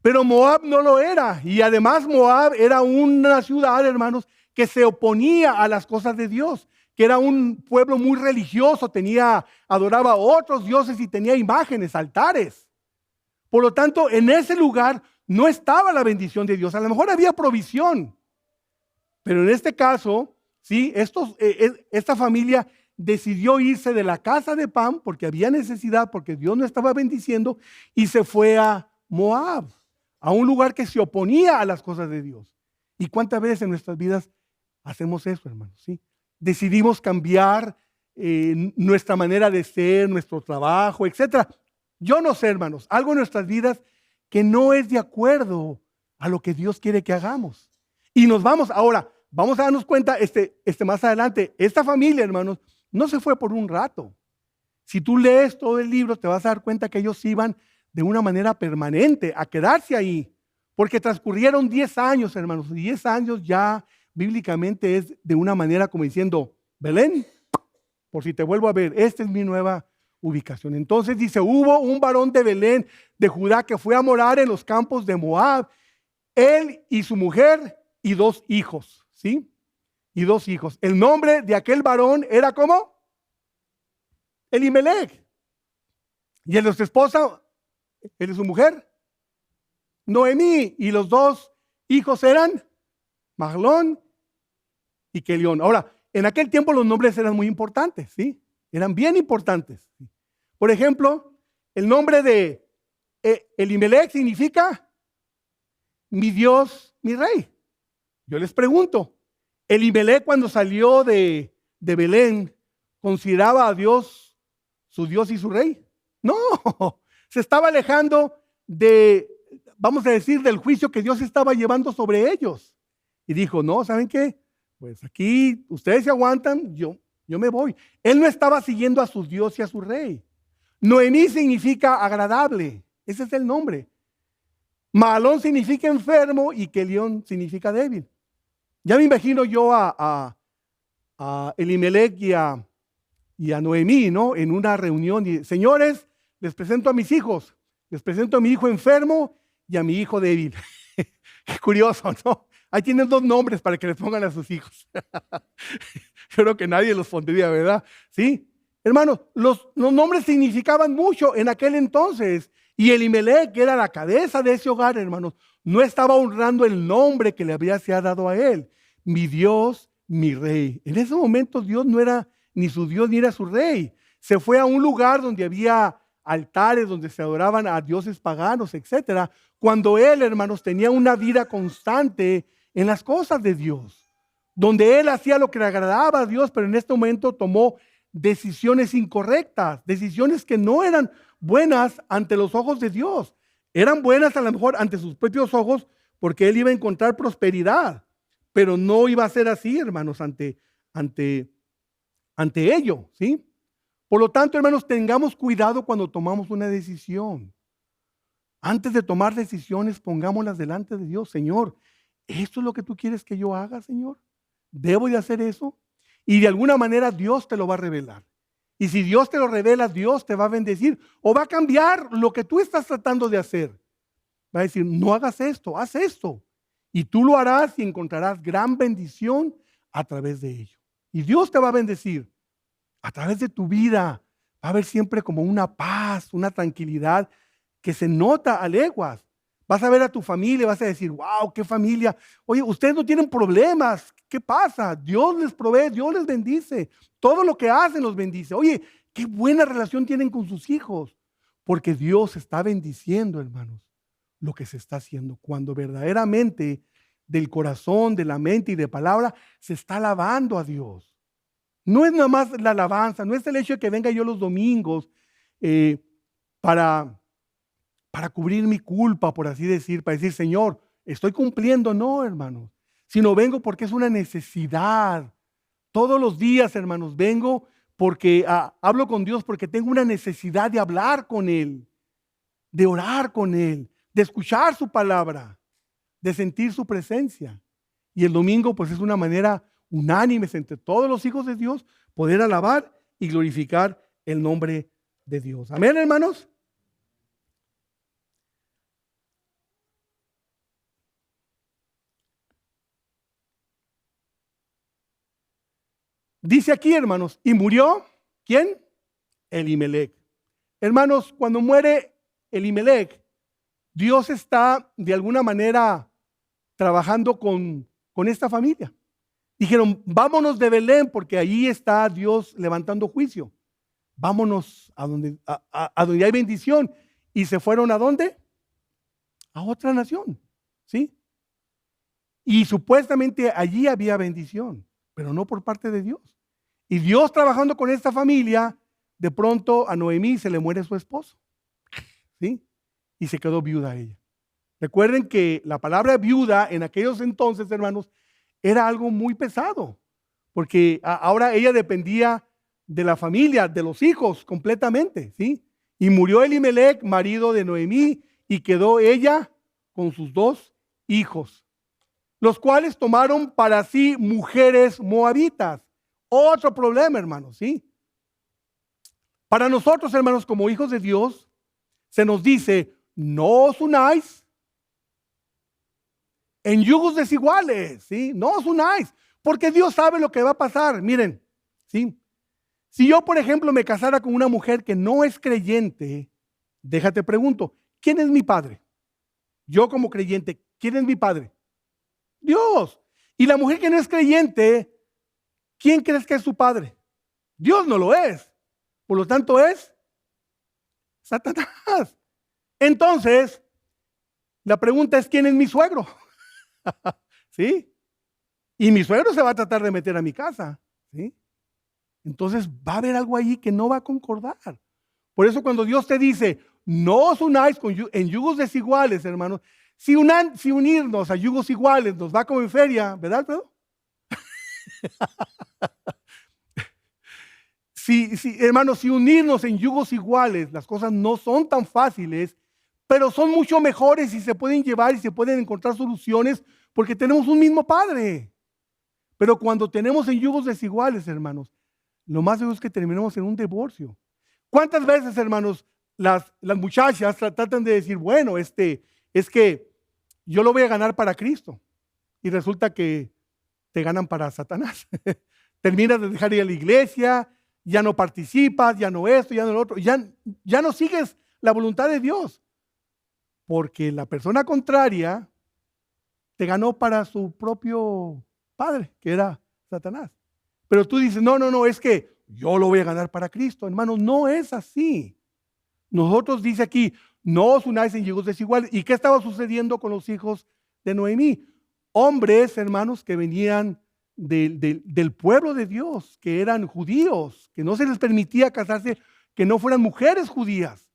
Pero Moab no lo era, y además Moab era una ciudad, hermanos, que se oponía a las cosas de Dios, que era un pueblo muy religioso, adoraba a otros dioses y tenía imágenes, altares. Por lo tanto, en ese lugar no estaba la bendición de Dios. A lo mejor había provisión, pero en este caso, sí, esta familia decidió irse de la casa de Pan porque había necesidad, porque Dios no estaba bendiciendo, y se fue a Moab, a un lugar que se oponía a las cosas de Dios. ¿Y cuántas veces en nuestras vidas hacemos eso, hermanos? ¿Sí? Decidimos cambiar nuestra manera de ser, nuestro trabajo, etc. Yo no sé, hermanos, algo en nuestras vidas que no es de acuerdo a lo que Dios quiere que hagamos. Y nos vamos, ahora, vamos a darnos cuenta más adelante, esta familia, hermanos, no se fue por un rato. Si tú lees todo el libro, te vas a dar cuenta que ellos iban de una manera permanente a quedarse ahí, porque transcurrieron 10 años, hermanos. 10 años ya bíblicamente es de una manera como diciendo, Belén, por si te vuelvo a ver, esta es mi nueva ubicación. Entonces dice, hubo un varón de Belén, de Judá, que fue a morar en los campos de Moab, él y su mujer y 2 hijos, ¿sí? Y 2 hijos. El nombre de aquel varón era ¿cómo? Elimelech. Y el de su esposa, el de su mujer, Noemí. Y los 2 hijos eran Mahlón y Kelión. Ahora, en aquel tiempo los nombres eran muy importantes, ¿sí? Eran bien importantes. Por ejemplo, el nombre de Elimelech significa mi Dios, mi rey. Yo les pregunto, Elimelech cuando salió de Belén, ¿consideraba a Dios su Dios y su rey? No, se estaba alejando vamos a decir, del juicio que Dios estaba llevando sobre ellos. Y dijo, no, ¿saben qué? Pues aquí ustedes se aguantan, yo me voy. Él no estaba siguiendo a su Dios y a su rey. Noemí significa agradable, ese es el nombre. Mahlón significa enfermo y Kelión significa débil. Ya me imagino yo a Elimelech y a Noemí, ¿no? En una reunión y, señores, les presento a mis hijos, les presento a mi hijo enfermo y a mi hijo débil. Qué curioso, ¿no? Ahí tienen 2 nombres para que les pongan a sus hijos. Yo creo que nadie los pondría, ¿verdad? ¿Sí? Hermanos, los nombres significaban mucho en aquel entonces. Y Elimelech, que era la cabeza de ese hogar, hermanos, no estaba honrando el nombre que le había sido dado a él. Mi Dios, mi rey. En ese momento Dios no era ni su Dios ni era su rey. Se fue a un lugar donde había altares, donde se adoraban a dioses paganos, etc. Cuando él, hermanos, tenía una vida constante en las cosas de Dios, donde él hacía lo que le agradaba a Dios, pero en este momento tomó decisiones incorrectas, decisiones que no eran buenas ante los ojos de Dios. Eran buenas a lo mejor ante sus propios ojos porque él iba a encontrar prosperidad, pero no iba a ser así, hermanos, ante ello, ¿sí? Por lo tanto, hermanos, tengamos cuidado cuando tomamos una decisión. Antes de tomar decisiones, pongámoslas delante de Dios. Señor, ¿esto es lo que tú quieres que yo haga, Señor? ¿Debo de hacer eso? Y de alguna manera Dios te lo va a revelar. Y si Dios te lo revela, Dios te va a bendecir o va a cambiar lo que tú estás tratando de hacer. Va a decir, no hagas esto, haz esto. Y tú lo harás y encontrarás gran bendición a través de ello. Y Dios te va a bendecir. A través de tu vida va a haber siempre como una paz, una tranquilidad que se nota a leguas. Vas a ver a tu familia, vas a decir, wow, qué familia. Oye, ustedes no tienen problemas. ¿Qué pasa? Dios les provee, Dios les bendice. Todo lo que hacen los bendice. Oye, qué buena relación tienen con sus hijos. Porque Dios está bendiciendo, hermanos, lo que se está haciendo. Cuando verdaderamente del corazón, de la mente y de palabra, se está alabando a Dios. No es nada más la alabanza, no es el hecho de que venga yo los domingos para cubrir mi culpa, por así decir, para decir, Señor, estoy cumpliendo. No, hermanos, sino vengo porque es una necesidad. Todos los días, hermanos, vengo porque hablo con Dios porque tengo una necesidad de hablar con Él, de orar con Él, de escuchar su palabra, de sentir su presencia. Y el domingo, pues, es una manera unánime entre todos los hijos de Dios poder alabar y glorificar el nombre de Dios. Amén, hermanos. Dice aquí, hermanos, y murió, ¿quién? Elimelec. Hermanos, cuando muere Elimelec, Dios está de alguna manera trabajando con esta familia. Dijeron, vámonos de Belén porque allí está Dios levantando juicio. Vámonos a donde hay bendición. ¿Y se fueron a dónde? A otra nación, ¿sí? Y supuestamente allí había bendición, pero no por parte de Dios. Y Dios trabajando con esta familia, de pronto a Noemí se le muere su esposo, ¿sí? Y se quedó viuda ella. Recuerden que la palabra viuda en aquellos entonces, hermanos, era algo muy pesado, porque ahora ella dependía de la familia, de los hijos completamente, ¿sí? Y murió Elimelec, marido de Noemí, y quedó ella con sus 2 hijos, los cuales tomaron para sí mujeres moabitas. Otro problema, hermanos, ¿sí? Para nosotros, hermanos, como hijos de Dios, se nos dice, no os unáis en yugos desiguales, ¿sí? No os unáis, porque Dios sabe lo que va a pasar. Miren, ¿sí? Si yo, por ejemplo, me casara con una mujer que no es creyente, déjate pregunto, ¿quién es mi padre? Yo como creyente, ¿quién es mi padre? Dios. Y la mujer que no es creyente, ¿quién crees que es su padre? Dios no lo es. Por lo tanto es Satanás. Entonces, la pregunta es, ¿quién es mi suegro? ¿Sí? Y mi suegro se va a tratar de meter a mi casa, ¿sí? Entonces va a haber algo ahí que no va a concordar. Por eso cuando Dios te dice, no os unáis en yugos desiguales, hermanos, si unirnos a yugos iguales nos va como en feria, ¿verdad, Alfredo? Hermanos, si unirnos en yugos iguales, las cosas no son tan fáciles, pero son mucho mejores y se pueden llevar y se pueden encontrar soluciones porque tenemos un mismo Padre. Pero cuando tenemos en yugos desiguales, hermanos, lo más seguro es que terminemos en un divorcio. ¿Cuántas veces, hermanos, las muchachas tratan de decir, bueno, es que yo lo voy a ganar para Cristo? Y resulta que te ganan para Satanás. Terminas de dejar ir a la iglesia, ya no participas, ya no esto, ya no lo otro, ya no sigues la voluntad de Dios. Porque la persona contraria te ganó para su propio padre, que era Satanás. Pero tú dices, no, es que yo lo voy a ganar para Cristo. Hermanos, no es así. Nosotros dice aquí, no os unáis en yugos desiguales. ¿Y qué estaba sucediendo con los hijos de Noemí? Hombres, hermanos, que venían del pueblo de Dios, que eran judíos, que no se les permitía casarse, que no fueran mujeres judías.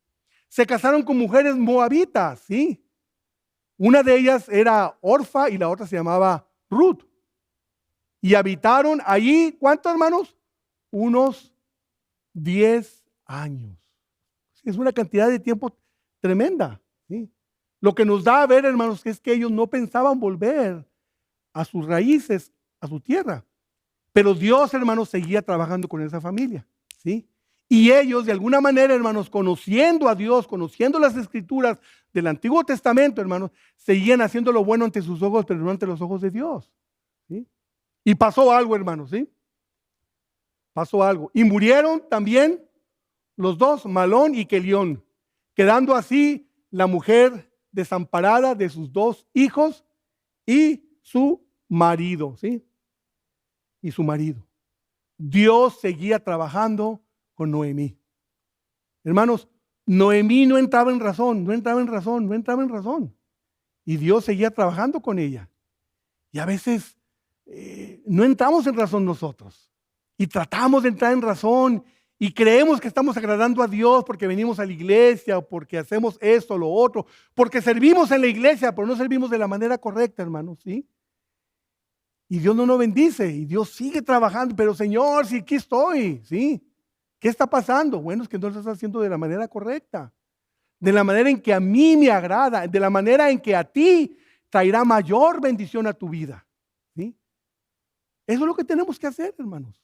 Se casaron con mujeres moabitas, ¿sí? Una de ellas era Orfa y la otra se llamaba Ruth. Y habitaron allí, ¿cuántos, hermanos? Unos 10 años. Es una cantidad de tiempo tremenda, ¿sí? Lo que nos da a ver, hermanos, es que ellos no pensaban volver a sus raíces, a su tierra. Pero Dios, hermanos, seguía trabajando con esa familia, ¿sí? Y ellos, de alguna manera, hermanos, conociendo a Dios, conociendo las escrituras del Antiguo Testamento, hermanos, seguían haciendo lo bueno ante sus ojos, pero no ante los ojos de Dios, ¿sí? Y pasó algo, hermanos, ¿sí? Pasó algo. Y murieron también los 2, Malón y Kelión, quedando así la mujer desamparada de sus 2 hijos y su marido, ¿sí? Y su marido. Dios seguía trabajando con Noemí. Hermanos, Noemí no entraba en razón. Y Dios seguía trabajando con ella. Y a veces no entramos en razón nosotros. Y tratamos de entrar en razón y creemos que estamos agradando a Dios porque venimos a la iglesia o porque hacemos esto o lo otro, porque servimos en la iglesia, pero no servimos de la manera correcta, hermanos, ¿sí? Y Dios no nos bendice y Dios sigue trabajando, pero Señor, si aquí estoy, ¿sí? ¿Qué está pasando? Bueno, es que no lo estás haciendo de la manera correcta, de la manera en que a mí me agrada, de la manera en que a ti traerá mayor bendición a tu vida, ¿sí? Eso es lo que tenemos que hacer, hermanos.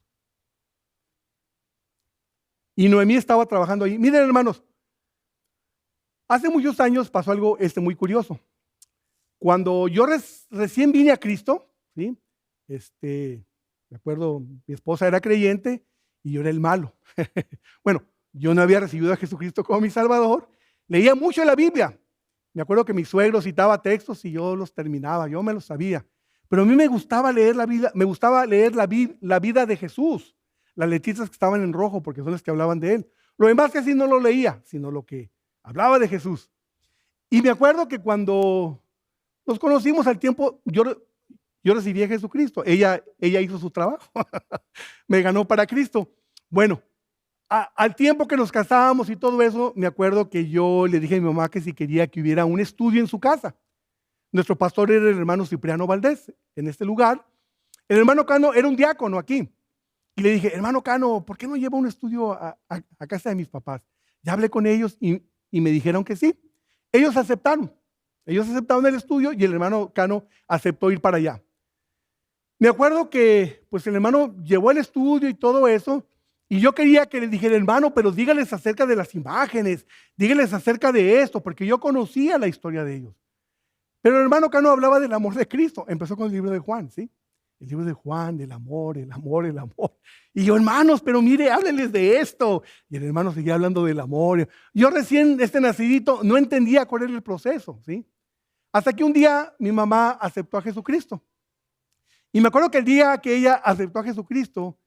Y Noemí estaba trabajando ahí. Miren, hermanos, hace muchos años pasó algo muy curioso. Cuando yo recién vine a Cristo, ¿sí? Me acuerdo, mi esposa era creyente y yo era el malo. Bueno, yo no había recibido a Jesucristo como mi Salvador. Leía mucho la Biblia. Me acuerdo que mi suegro citaba textos y yo los terminaba, yo me los sabía. Pero a mí me gustaba leer la Biblia, me gustaba leer la vida de Jesús. Las letritas que estaban en rojo, porque son las que hablaban de él. Lo demás casi no lo leía, sino lo que hablaba de Jesús. Y me acuerdo que cuando nos conocimos al tiempo, yo recibí a Jesucristo. Ella hizo su trabajo. Me ganó para Cristo. Bueno, al tiempo que nos casábamos y todo eso, me acuerdo que yo le dije a mi mamá que si quería que hubiera un estudio en su casa. Nuestro pastor era el hermano Cipriano Valdés, en este lugar. El hermano Cano era un diácono aquí. Y le dije, hermano Cano, ¿por qué no lleva un estudio a casa de mis papás? Ya hablé con ellos y me dijeron que sí. Ellos aceptaron el estudio y el hermano Cano aceptó ir para allá. Me acuerdo que pues el hermano llevó el estudio y todo eso, y yo quería que le dijera, hermano, pero dígales acerca de las imágenes, dígales acerca de esto, porque yo conocía la historia de ellos. Pero el hermano Cano hablaba del amor de Cristo. Empezó con el libro de Juan, ¿sí? El libro de Juan, del amor, el amor, el amor. Y yo, hermanos, pero mire, háblenles de esto. Y el hermano seguía hablando del amor. Yo recién, nacidito, no entendía cuál era el proceso, ¿sí? Hasta que un día mi mamá aceptó a Jesucristo. Y me acuerdo que el día que ella aceptó a Jesucristo,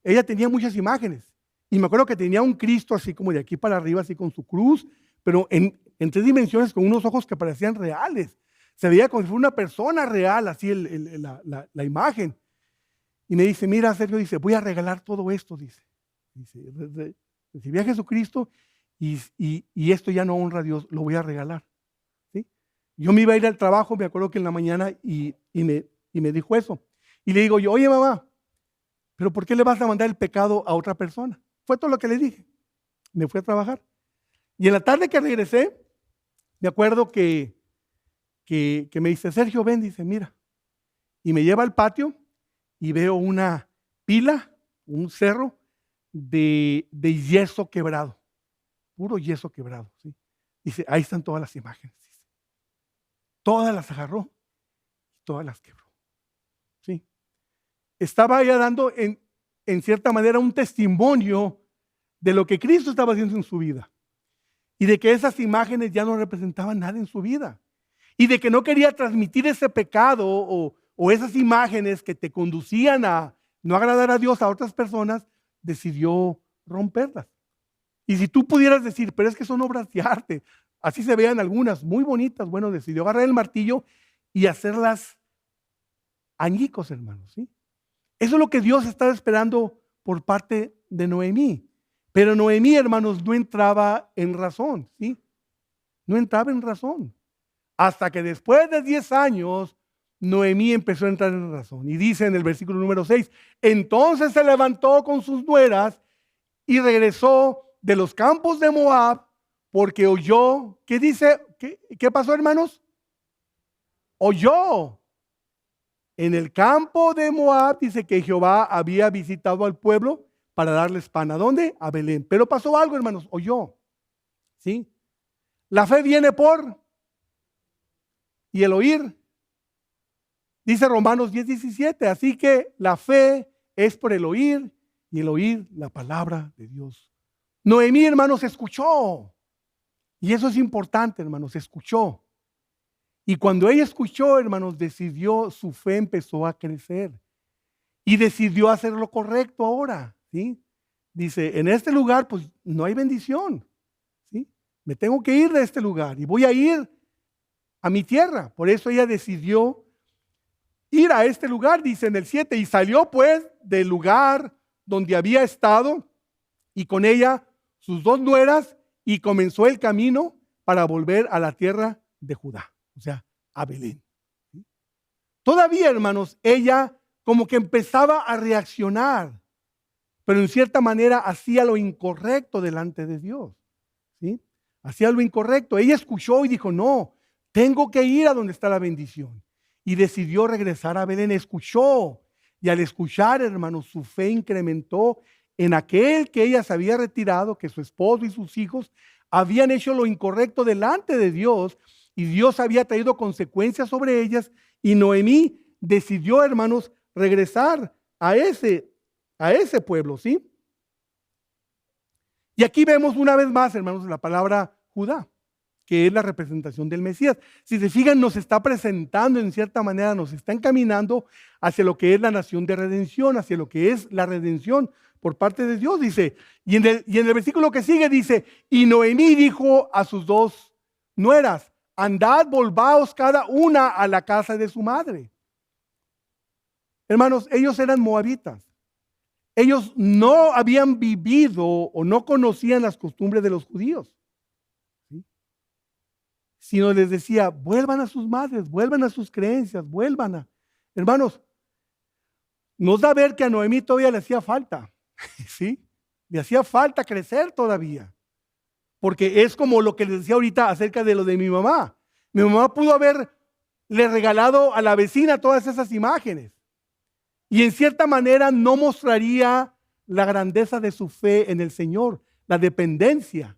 ella tenía muchas imágenes. Y me acuerdo que tenía un Cristo así como de aquí para arriba, así con su cruz, pero en 3 dimensiones, con unos ojos que parecían reales. Se veía como si fuera una persona real, así la imagen. Y me dice, mira, Sergio, dice, voy a regalar todo esto, dice. Recibí a Jesucristo y esto ya no honra a Dios, lo voy a regalar. ¿Sí? Yo me iba a ir al trabajo, me acuerdo que en la mañana y me dijo eso. Y le digo yo, oye mamá, ¿pero por qué le vas a mandar el pecado a otra persona? Fue todo lo que le dije. Me fui a trabajar. Y en la tarde que regresé, me acuerdo que me dice, Sergio, ven, dice, mira. Y me lleva al patio y veo una pila, un cerro de yeso quebrado. Puro yeso quebrado, ¿sí? Dice, ahí están todas las imágenes. Dice. Todas las agarró y todas las quebró. ¿Sí? Estaba ella dando en cierta manera un testimonio de lo que Cristo estaba haciendo en su vida. Y de que esas imágenes ya no representaban nada en su vida. Y de que no quería transmitir ese pecado o esas imágenes que te conducían a no agradar a Dios a otras personas, decidió romperlas. Y si tú pudieras decir, pero es que son obras de arte, así se vean algunas muy bonitas, bueno, decidió agarrar el martillo y hacerlas añicos, hermanos, ¿sí? Eso es lo que Dios estaba esperando por parte de Noemí. Pero Noemí, hermanos, no entraba en razón, ¿sí? No entraba en razón. Hasta que después de 10 años, Noemí empezó a entrar en razón. Y dice en el versículo número 6, entonces se levantó con sus nueras y regresó de los campos de Moab porque oyó, ¿qué dice? ¿Qué pasó, hermanos? Oyó. En el campo de Moab dice que Jehová había visitado al pueblo para darles pan. ¿A dónde? A Belén. Pero pasó algo, hermanos, oyó. ¿Sí? La fe viene por y el oír. Dice Romanos 10:17. Así que la fe es por el oír y el oír la palabra de Dios. Noemí, hermanos, escuchó. Y eso es importante, hermanos, escuchó. Y cuando ella escuchó, hermanos, decidió, su fe empezó a crecer. Y decidió hacer lo correcto ahora, ¿sí? Dice, en este lugar, pues, no hay bendición, ¿sí? Me tengo que ir de este lugar y voy a ir a mi tierra. Por eso ella decidió ir a este lugar, dice en el 7, y salió pues del lugar donde había estado y con ella sus 2 nueras y comenzó el camino para volver a la tierra de Judá, o sea, a Belén. Todavía, hermanos, ella como que empezaba a reaccionar, pero en cierta manera hacía lo incorrecto delante de Dios, ¿sí? Hacía lo incorrecto. Ella escuchó y dijo, no, tengo que ir a donde está la bendición. Y decidió regresar a Belén. Escuchó. Y al escuchar, hermanos, su fe incrementó en aquel que ella se había retirado, que su esposo y sus hijos habían hecho lo incorrecto delante de Dios. Y Dios había traído consecuencias sobre ellas. Y Noemí decidió, hermanos, regresar a ese pueblo, ¿sí? Y aquí vemos una vez más, hermanos, la palabra Judá, que es la representación del Mesías. Si se fijan, nos está presentando en cierta manera, nos está encaminando hacia lo que es la nación de redención, hacia lo que es la redención por parte de Dios, dice. Y en el versículo que sigue dice, y Noemí dijo a sus 2 nueras, andad, volvaos cada una a la casa de su madre. Hermanos, ellos eran moabitas. Ellos no habían vivido o no conocían las costumbres de los judíos, ¿sí? Sino les decía, vuelvan a sus madres, vuelvan a sus creencias, vuelvan a... Hermanos, nos da a ver que a Noemí todavía le hacía falta, ¿sí? Le hacía falta crecer todavía. Porque es como lo que les decía ahorita acerca de lo de mi mamá. Mi mamá pudo haberle regalado a la vecina todas esas imágenes. Y en cierta manera no mostraría la grandeza de su fe en el Señor, la dependencia.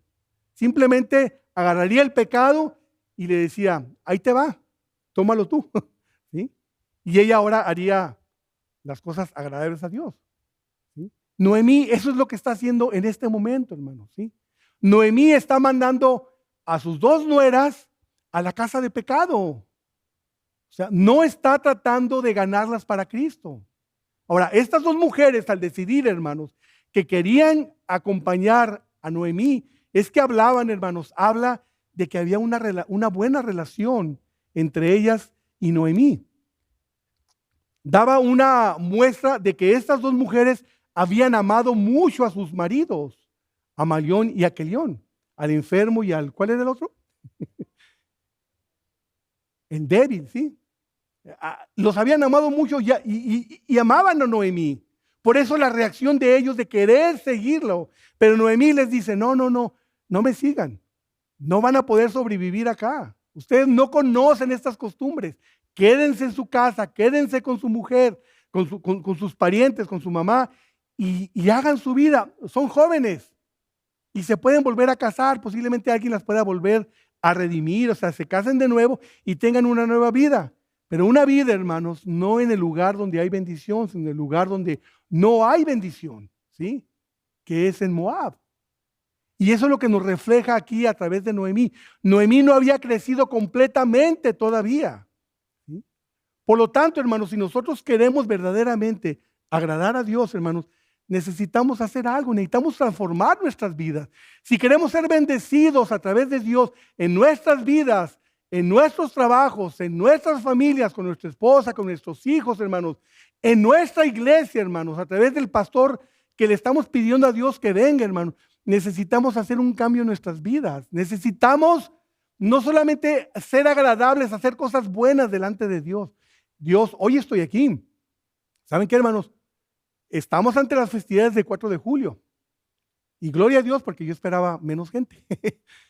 Simplemente agarraría el pecado y le decía, ahí te va, tómalo tú. ¿Sí? Y ella ahora haría las cosas agradables a Dios. ¿Sí? Noemí, eso es lo que está haciendo en este momento, hermanos. ¿Sí? Noemí está mandando a sus 2 nueras a la casa de pecado. O sea, no está tratando de ganarlas para Cristo. Ahora, estas 2 mujeres, al decidir, hermanos, que querían acompañar a Noemí, es que hablaban, hermanos, habla de que había una buena relación entre ellas y Noemí. Daba una muestra de que estas 2 mujeres habían amado mucho a sus maridos, a Malión y a Quelión, al enfermo y al, ¿cuál era el otro? El débil, ¿sí? Los habían amado mucho y amaban a Noemí. Por eso la reacción de ellos de querer seguirlo. Pero Noemí les dice, no me sigan. No van a poder sobrevivir acá. Ustedes no conocen estas costumbres. Quédense en su casa, quédense con su mujer, con sus parientes, con su mamá y hagan su vida. Son jóvenes y se pueden volver a casar. Posiblemente alguien las pueda volver a redimir, o sea, se casen de nuevo y tengan una nueva vida. Pero una vida, hermanos, no en el lugar donde hay bendición, sino en el lugar donde no hay bendición, ¿sí? Que es en Moab. Y eso es lo que nos refleja aquí a través de Noemí. Noemí no había crecido completamente todavía, ¿sí? Por lo tanto, hermanos, si nosotros queremos verdaderamente agradar a Dios, hermanos, necesitamos hacer algo, necesitamos transformar nuestras vidas. Si queremos ser bendecidos a través de Dios en nuestras vidas, en nuestros trabajos, en nuestras familias, con nuestra esposa, con nuestros hijos, hermanos, en nuestra iglesia, hermanos, a través del pastor que le estamos pidiendo a Dios que venga, hermanos, necesitamos hacer un cambio en nuestras vidas. Necesitamos no solamente ser agradables, hacer cosas buenas delante de Dios. Dios, hoy estoy aquí. ¿Saben qué, hermanos? Estamos ante las festividades del 4 de julio. Y gloria a Dios, porque yo esperaba menos gente.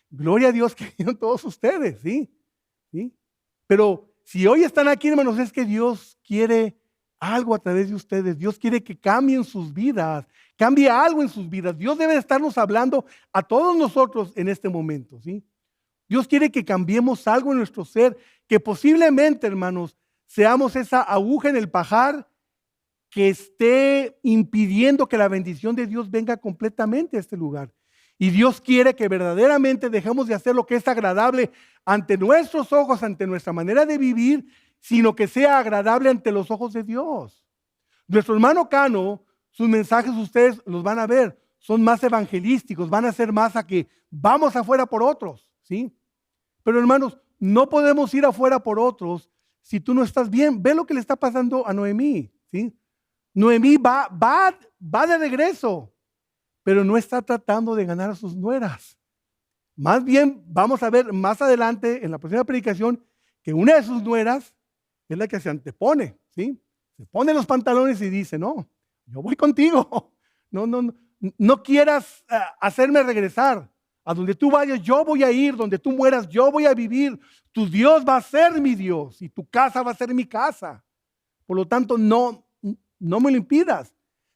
Gloria a Dios que vinieron todos ustedes, ¿sí? ¿Sí? Pero si hoy están aquí, hermanos, es que Dios quiere algo a través de ustedes. Dios quiere que cambien sus vidas, cambie algo en sus vidas. Dios debe estarnos hablando a todos nosotros en este momento, ¿sí? Dios quiere que cambiemos algo en nuestro ser, que posiblemente, hermanos, seamos esa aguja en el pajar que esté impidiendo que la bendición de Dios venga completamente a este lugar. Y Dios quiere que verdaderamente dejemos de hacer lo que es agradable ante nuestros ojos, ante nuestra manera de vivir, sino que sea agradable ante los ojos de Dios. Nuestro hermano Cano, sus mensajes ustedes los van a ver, son más evangelísticos, van a ser más a que vamos afuera por otros, ¿sí? Pero hermanos, no podemos ir afuera por otros si tú no estás bien. Ve lo que le está pasando a Noemí, ¿sí? Noemí va de regreso, pero no está tratando de ganar a sus nueras. Más bien, vamos a ver más adelante en la próxima predicación que una de sus nueras es la que se antepone, ¿sí? Se pone los pantalones y dice, no, yo voy contigo. No quieras hacerme regresar. A donde tú vayas, yo voy a ir. Donde tú mueras, yo voy a vivir. Tu Dios va a ser mi Dios y tu casa va a ser mi casa. Por lo tanto, no me lo impidas.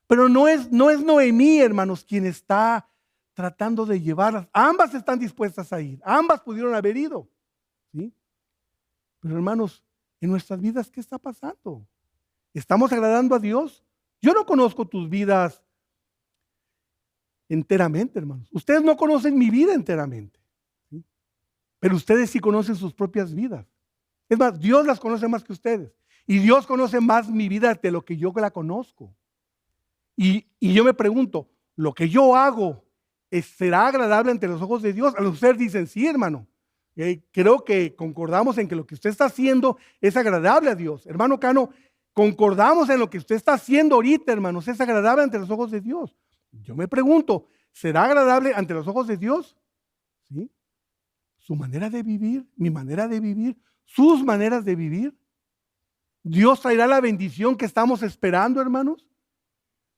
Pero no es Noemí, hermanos, quien está tratando de llevarlas. Ambas están dispuestas a ir. Ambas pudieron haber ido, ¿sí? Pero, hermanos, en nuestras vidas, ¿qué está pasando? ¿Estamos agradando a Dios? Yo no conozco tus vidas enteramente, hermanos. Ustedes no conocen mi vida enteramente, ¿sí? Pero ustedes sí conocen sus propias vidas. Es más, Dios las conoce más que ustedes. Y Dios conoce más mi vida de lo que yo la conozco. Y yo me pregunto, ¿lo que yo hago será agradable ante los ojos de Dios? A los ustedes dicen, sí, hermano. Creo que concordamos en que lo que usted está haciendo es agradable a Dios. Hermano Cano, concordamos en lo que usted está haciendo ahorita, hermanos, es agradable ante los ojos de Dios. Yo me pregunto, ¿será agradable ante los ojos de Dios? ¿Sí? Su manera de vivir, mi manera de vivir, sus maneras de vivir. Dios traerá la bendición que estamos esperando, hermanos,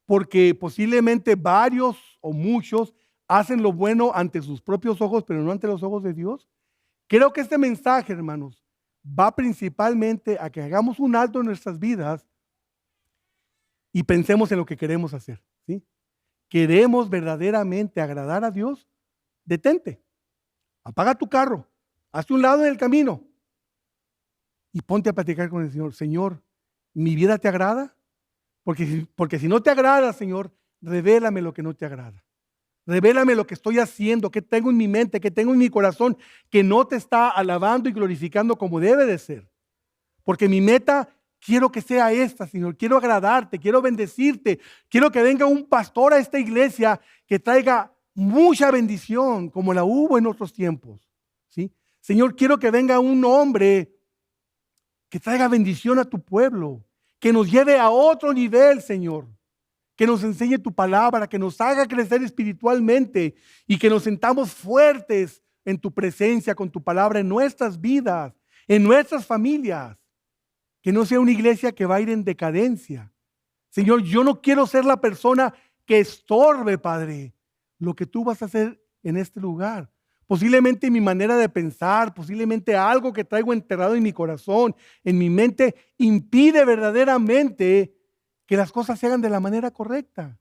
porque posiblemente varios o muchos hacen lo bueno ante sus propios ojos, pero no ante los ojos de Dios. Creo que este mensaje, hermanos, va principalmente a que hagamos un alto en nuestras vidas y pensemos en lo que queremos hacer, ¿sí? ¿Queremos verdaderamente agradar a Dios? Detente, apaga tu carro, hazte un lado en el camino y ponte a platicar con el Señor. Señor, ¿mi vida te agrada? Porque si no te agrada, Señor, revélame lo que no te agrada. Revélame lo que estoy haciendo, que tengo en mi mente, que tengo en mi corazón, que no te está alabando y glorificando como debe de ser. Porque mi meta quiero que sea esta, Señor. Quiero agradarte, quiero bendecirte. Quiero que venga un pastor a esta iglesia que traiga mucha bendición, como la hubo en otros tiempos, ¿sí? Señor, quiero que venga un hombre que traiga bendición a tu pueblo, que nos lleve a otro nivel, Señor. Que nos enseñe tu palabra, que nos haga crecer espiritualmente y que nos sentamos fuertes en tu presencia, con tu palabra, en nuestras vidas, en nuestras familias. Que no sea una iglesia que va a ir en decadencia. Señor, yo no quiero ser la persona que estorbe, Padre, lo que tú vas a hacer en este lugar. Posiblemente mi manera de pensar, posiblemente algo que traigo enterrado en mi corazón, en mi mente, impide verdaderamente que las cosas se hagan de la manera correcta.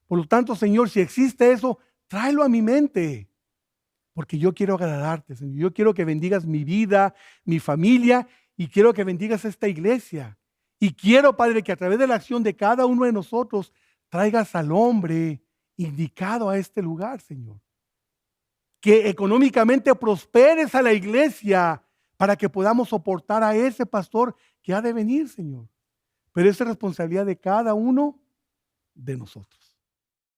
Por lo tanto, Señor, si existe eso, tráelo a mi mente. Porque yo quiero agradarte, Señor. Yo quiero que bendigas mi vida, mi familia, y quiero que bendigas esta iglesia. Y quiero, Padre, que a través de la acción de cada uno de nosotros traigas al hombre indicado a este lugar, Señor. Que económicamente prosperes a la iglesia para que podamos soportar a ese pastor que ha de venir, Señor. Pero es responsabilidad de cada uno de nosotros.